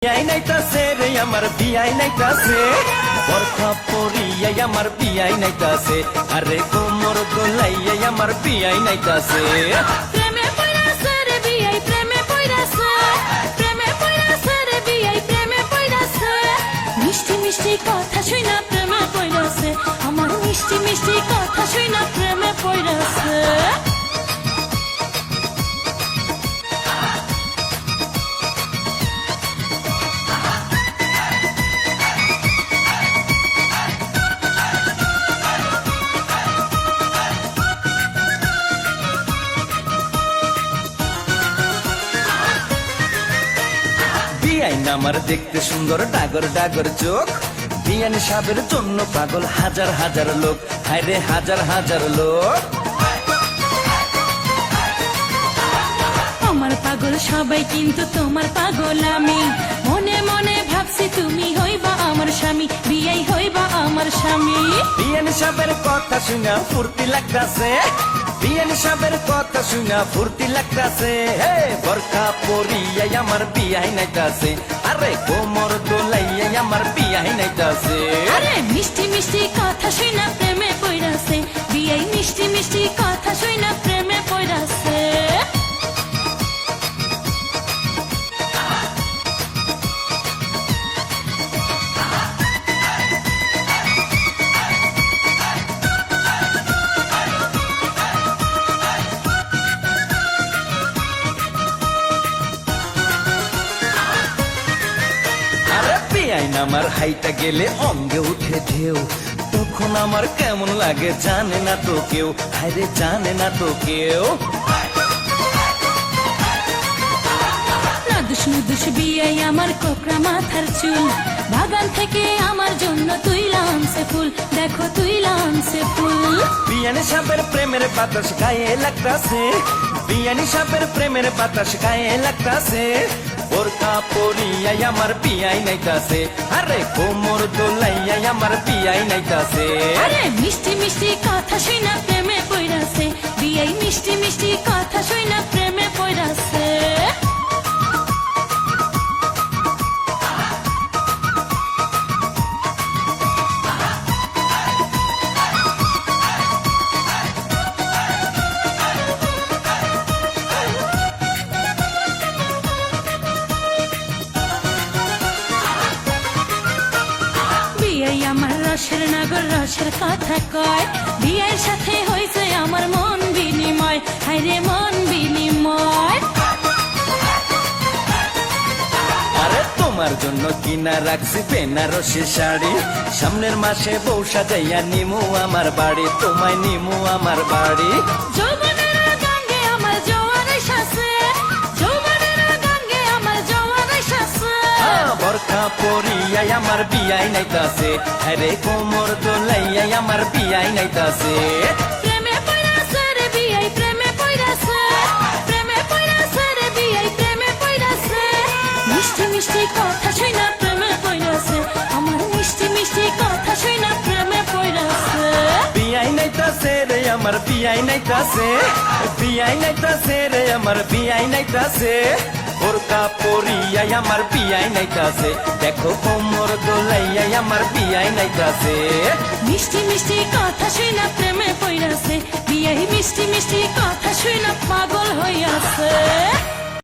বিয়াই নাইতাছে রে আমার বিয়াই নাইতাছে বরখা পরিয়াই আমার বিয়াই নাইতাছে আরে কোমর দোলাইয়াই আমার বিয়াই নাইতাছে প্রেমে পইরাছে রে বিয়াই প্রেমে পইরাছে প্রেমে পইরাছে রে বিয়াই প্রেমে পইরাছে মিষ্টি মিষ্টি কথা শুইনা প্রেমে পইরাছে আমার মিষ্টি মিষ্টি কথা শুইনা প্রেমে পইরাছে বিয়াইন আমার দেখতে সুন্দর ডাগর ডাগর চোখ বিয়ান সাবের জন্য পাগল হাজার হাজার লোক হায়রে হাজার হাজার লোক আমার পাগল সবাই কিন্তু তোমার পাগল আমি মনে মনে ভাবছি তুমি হইবা আমার স্বামী বিয়াই হইবা আমার স্বামী বিয়ান সাবের কথা শুনা ফুর্তি লাগতাছে বিয়ান সাবের কথা শুনা ফুর্তি লাগতাছে হে বরখা পরিয়াই আমার বিয়াই নাইতাছে আরে কোমর দোলাইয়াই আমার বিয়াই নাইতাছে আরে মিষ্টি মিষ্টি কথা শুনা প্রেমে পইরাছে বিয়াই মিষ্টি মিষ্টি কথা শুনা প্রেমে পইরাছে বিয়াইন আমার হাইটা গেলে অঙ্গে উঠে ঢেউ তখন আমার কেমন লাগে জানে না তো কেউ হায়রে জানে না তো কেউ নাদুস নুদুস বিয়াই আমার কোকড়া মাথার চুল বাগান থেকে আমার জন্য তুইলা আনছে ফুল দেখো তুইলা আনছে ফুল বিয়ানি সাপের প্রেমের বাতাস গায়ে লাগতাছে বিয়ানি সাপের প্রেমের বাতাস গায়ে লাগতাছে বোরখা পরিয়াই আমার বিয়াই নাইতাছে আরে কোমর দোলাইয়াই আমার বিয়াই নাইতাছে আরে মিষ্টি মিষ্টি কথা শুনা প্রেমে পইরাছে বিয়াই মিষ্টি মিষ্টি কথা শুনা প্রেমে পইরাছে বিয়াই আমার রসের নাগর রসের কথা কয় বিয়ের সাথে হয়েছে আমার মন বিনিময় হায়রে মন বিনিময় আরে তোমার জন্য কিনা রাখছি বেনারসি শাড়ি সামনের মাসে বউ সাজাইয়া নিমু আমার বাড়ি তোমায় নিমু আমার বাড়ি যৌবনের গঙ্গে আমার জোয়ার এসেছে যৌবনের গঙ্গে আমার জোয়ার এসেছে বরখা পরিয়াই আমার বিয়াই নাইতাছে আরে কোমর দোলাইয়াই আমার বিয়াই নাইতাছে প্রেমে পইরাছে রে বিয়াই প্রেমে পইরাছে প্রেমে পইরাছে রে বিয়াই প্রেমে পইরাছে মিষ্টি মিষ্টি কথা শুনা প্রেমে পইরাছে আমার মিষ্টি মিষ্টি কথা শুনা প্রেমে পইরাছে বিয়াই নাইতাছে রে আমার বিয়াই নাইতাছে বিয়াই নাইতাছে রে আমার বিয়াই নাইতাছে বোরখা পরিয়াই আমার বিয়াই নাইতাছে দেখো কোমর দোলাইয়াই আমার বিয়াই নাইতাছে মিষ্টি মিষ্টি কথা শুনা প্রেমে পইরাছে বিয়াই মিষ্টি মিষ্টি কথা শুনা পাগল হইয়াছে